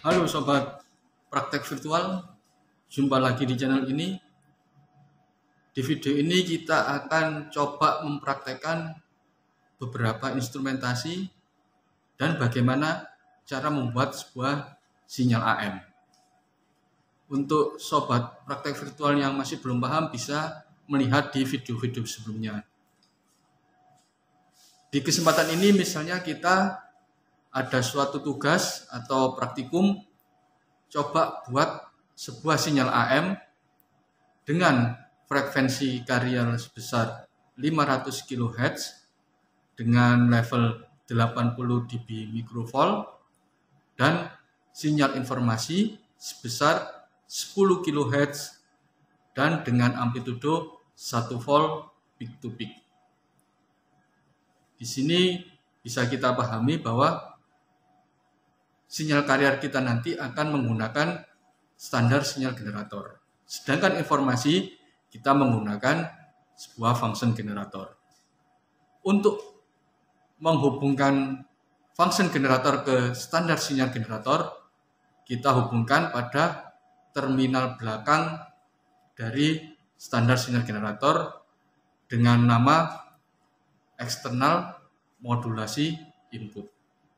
Halo sobat praktek virtual, jumpa lagi di channel ini. Di video ini kita akan coba mempraktekkan beberapa instrumentasi dan bagaimana cara membuat sebuah sinyal AM. Untuk sobat praktek virtual yang masih belum paham bisa melihat di video-video sebelumnya. Di kesempatan ini misalnya kita ada suatu tugas atau praktikum, coba buat sebuah sinyal AM dengan frekuensi carrier sebesar 500 kHz dengan level 80 dB mikrovolt dan sinyal informasi sebesar 10 kHz dan dengan amplitudo 1 volt peak to peak. Di sini bisa kita pahami bahwa sinyal carrier kita nanti akan menggunakan standar sinyal generator. Sedangkan informasi kita menggunakan sebuah function generator. Untuk menghubungkan function generator ke standar sinyal generator, kita hubungkan pada terminal belakang dari standar sinyal generator dengan nama eksternal modulasi input.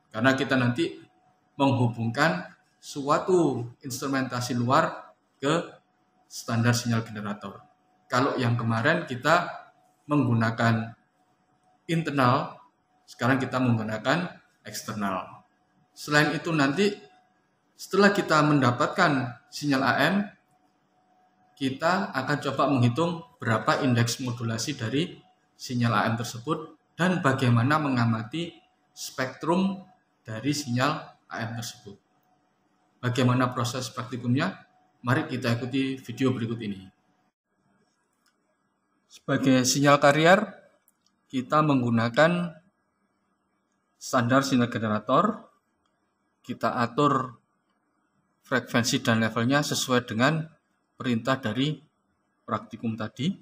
Karena kita nanti menghubungkan suatu instrumentasi luar ke standar sinyal generator. Kalau yang kemarin kita menggunakan internal, sekarang kita menggunakan eksternal. Selain itu nanti setelah kita mendapatkan sinyal AM, kita akan coba menghitung berapa indeks modulasi dari sinyal AM tersebut dan bagaimana mengamati spektrum dari sinyal AM tersebut. Bagaimana proses praktikumnya? Mari kita ikuti video berikut ini. Sebagai sinyal carrier, kita menggunakan standar sinyal generator. Kita atur frekuensi dan levelnya sesuai dengan perintah dari praktikum tadi.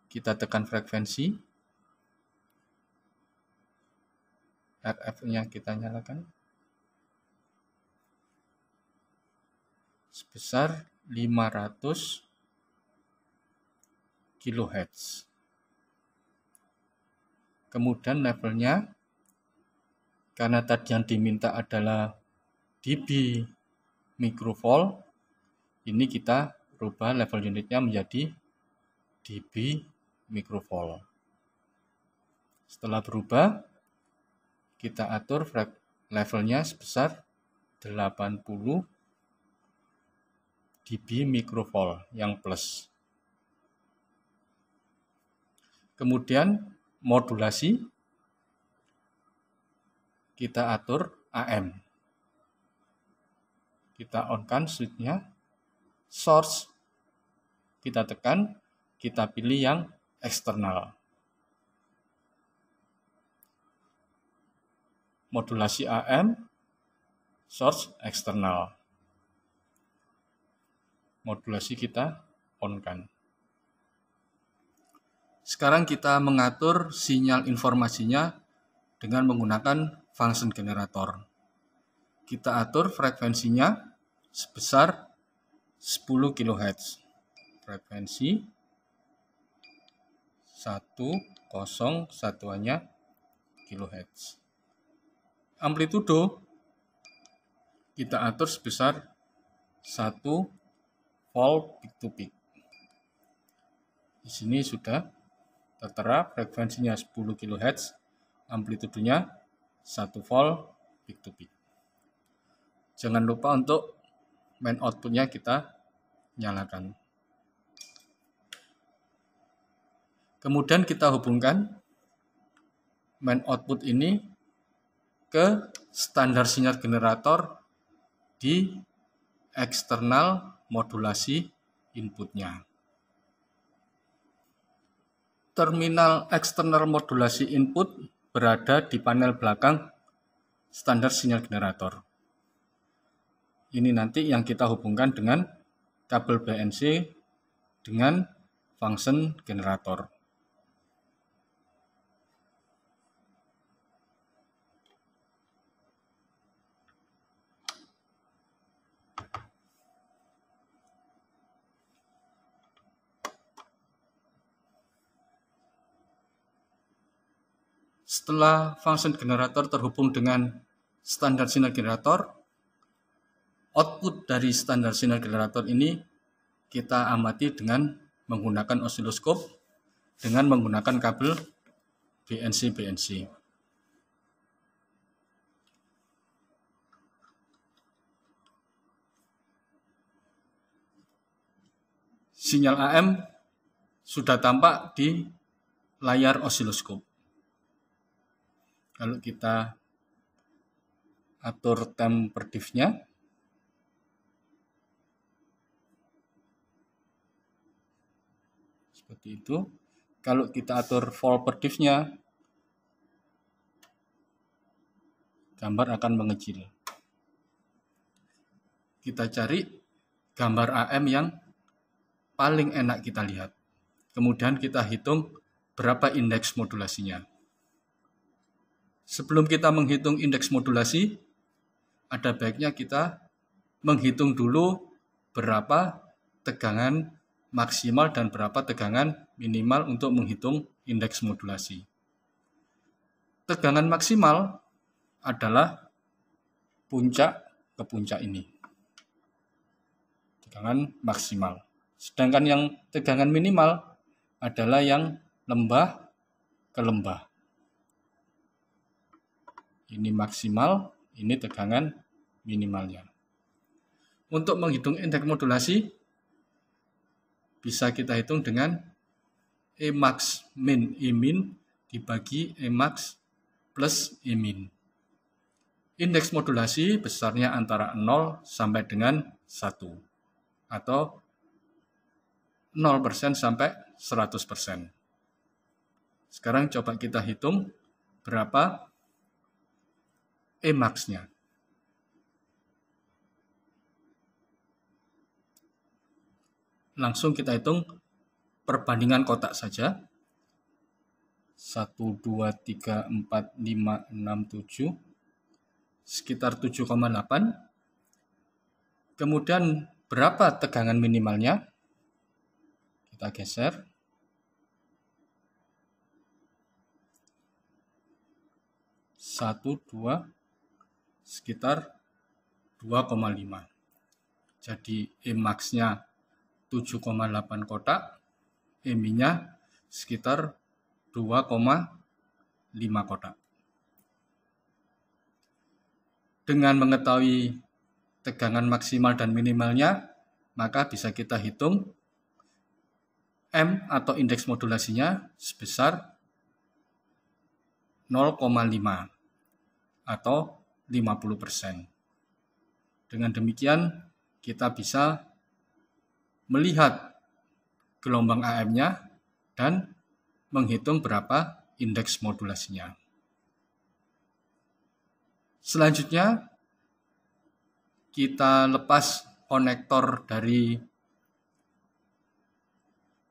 Kita tekan frekuensi, RF-nya kita nyalakan sebesar 500 kHz. Kemudian levelnya, karena tadi yang diminta adalah dB mikrovolt, ini kita rubah level unitnya menjadi dB mikrovolt. Setelah berubah, kita atur levelnya sebesar 80 dB mikrovolt yang plus. Kemudian modulasi kita atur AM. Kita on-kan switch-nya. Source kita tekan, kita pilih yang eksternal. Modulasi AM, source eksternal. Modulasi kita on-kan. Sekarang kita mengatur sinyal informasinya dengan menggunakan function generator. Kita atur frekuensinya sebesar 10 kHz. Frekuensi 101-nya kHz. Amplitudo kita atur sebesar 1 volt peak to peak. Di sini sudah tertera frekuensinya 10 kHz, amplitudonya 1 volt peak to peak. Jangan lupa untuk main outputnya kita nyalakan. Kemudian kita hubungkan main output ini ke standar sinyal generator di eksternal modulasi inputnya. Terminal eksternal modulasi input berada di panel belakang standar sinyal generator. Ini nanti yang kita hubungkan dengan kabel BNC dengan function generator. Setelah function generator terhubung dengan standar sinyal generator, output dari standar sinyal generator ini kita amati dengan menggunakan osiloskop dengan menggunakan kabel BNC. Sinyal AM sudah tampak di layar osiloskop. Kalau kita atur time per diff-nya, seperti itu. Kalau kita atur volt per diff-nya, gambar akan mengecil. Kita cari gambar AM yang paling enak kita lihat. Kemudian kita hitung berapa indeks modulasinya. Sebelum kita menghitung indeks modulasi, ada baiknya kita menghitung dulu berapa tegangan maksimal dan berapa tegangan minimal untuk menghitung indeks modulasi. Tegangan maksimal adalah puncak ke puncak ini. Tegangan maksimal. Sedangkan yang tegangan minimal adalah yang lembah ke lembah. Ini maksimal, ini tegangan minimalnya. Untuk menghitung indeks modulasi, bisa kita hitung dengan Emax min Emin dibagi Emax plus Emin. Indeks modulasi besarnya antara 0 sampai dengan 1 atau 0% sampai 100%. Sekarang coba kita hitung berapa Emax-nya. Langsung kita hitung perbandingan kotak saja. 1, 2, 3, 4, 5, 6, 7. Sekitar 7,8. Kemudian berapa tegangan minimalnya? Kita geser. 1, 2, sekitar 2,5. Jadi Emax-nya 7,8 kotak, Emi-nya sekitar 2,5 kotak. Dengan mengetahui tegangan maksimal dan minimalnya, maka bisa kita hitung M atau indeks modulasinya sebesar 0,5 atau 50%. Dengan demikian, kita bisa melihat gelombang AM-nya dan menghitung berapa indeks modulasinya. Selanjutnya, kita lepas konektor dari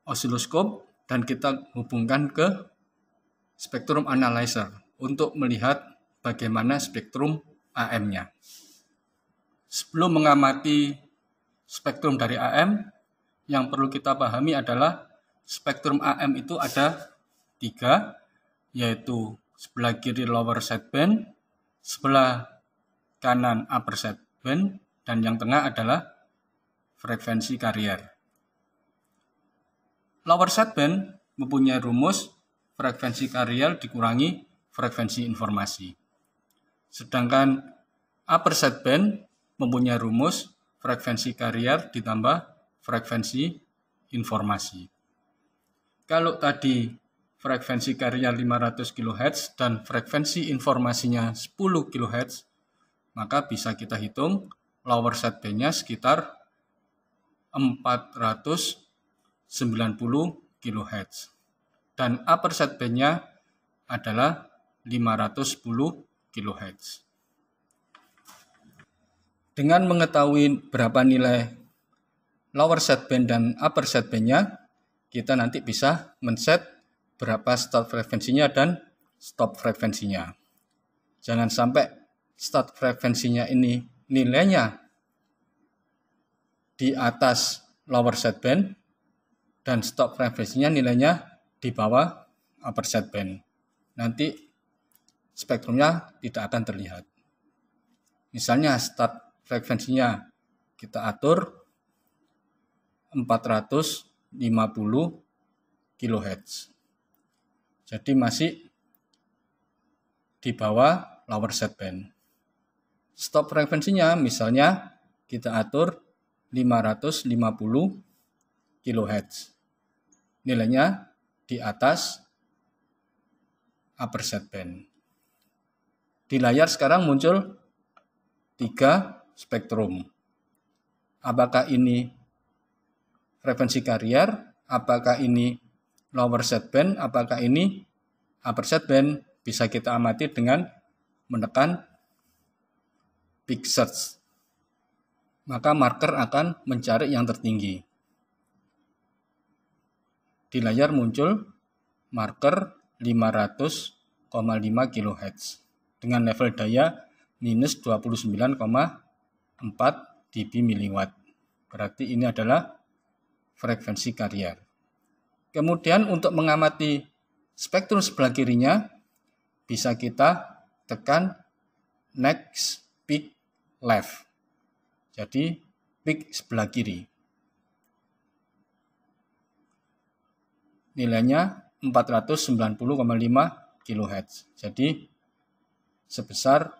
osiloskop dan kita hubungkan ke spektrum analyzer untuk melihat bagaimana spektrum AM-nya. Sebelum mengamati spektrum dari AM, yang perlu kita pahami adalah spektrum AM itu ada 3, yaitu sebelah kiri lower sideband, sebelah kanan upper sideband, dan yang tengah adalah frekuensi carrier. Lower sideband mempunyai rumus frekuensi carrier dikurangi frekuensi informasi. Sedangkan upper sideband mempunyai rumus frekuensi carrier ditambah frekuensi informasi. Kalau tadi frekuensi carrier 500 kHz dan frekuensi informasinya 10 kHz, maka bisa kita hitung lower sideband-nya sekitar 490 kHz. Dan upper sideband-nya adalah 510 kHz. Dengan mengetahui berapa nilai lower sideband dan upper sideband-nya, kita nanti bisa men-set berapa start frekuensinya dan stop frekuensinya. Jangan sampai start frekuensinya ini nilainya di atas lower sideband dan stop frekuensinya nilainya di bawah upper sideband. Nanti spektrumnya tidak akan terlihat. Misalnya start frekuensinya kita atur 450 kHz. Jadi masih di bawah lower sideband. Stop frekuensinya misalnya kita atur 550 kHz. Nilainya di atas upper sideband. Di layar sekarang muncul 3 spektrum. Apakah ini frekuensi carrier? Apakah ini lower sideband? Apakah ini upper sideband? Bisa kita amati dengan menekan peak search. Maka marker akan mencari yang tertinggi. Di layar muncul marker 500,5 kHz dengan level daya minus 29,4 dB miliwatt. Berarti ini adalah frekuensi carrier. Kemudian untuk mengamati spektrum sebelah kirinya, bisa kita tekan next peak left. Jadi peak sebelah kiri. Nilainya 490,5 kHz. Jadi sebesar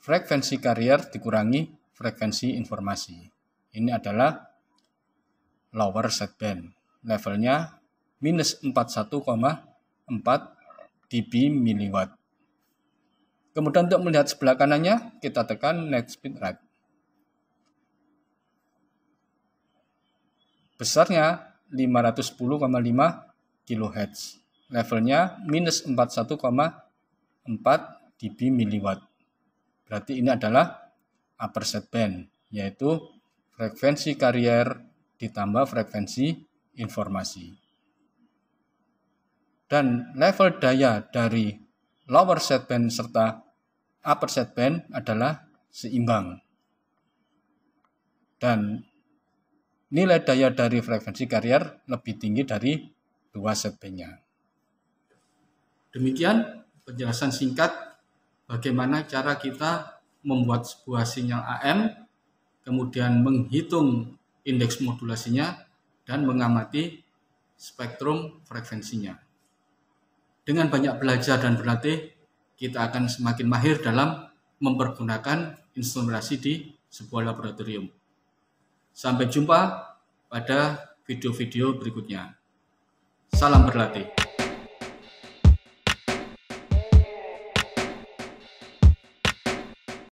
frekuensi carrier dikurangi frekuensi informasi. Ini adalah lower sideband. Levelnya minus 41,4 dB miliwatt. Kemudian untuk melihat sebelah kanannya, kita tekan next bit right. Besarnya 510,5 kHz. Levelnya minus 41,4 dB miliwatt. Berarti ini adalah upper sideband, yaitu frekuensi carrier ditambah frekuensi informasi. Dan level daya dari lower sideband serta upper sideband adalah seimbang. Dan nilai daya dari frekuensi carrier lebih tinggi dari 2 sideband-nya. Demikian penjelasan singkat bagaimana cara kita membuat sebuah sinyal AM, kemudian menghitung indeks modulasinya, dan mengamati spektrum frekuensinya. Dengan banyak belajar dan berlatih, kita akan semakin mahir dalam mempergunakan instrumentasi di sebuah laboratorium. Sampai jumpa pada video-video berikutnya. Salam berlatih.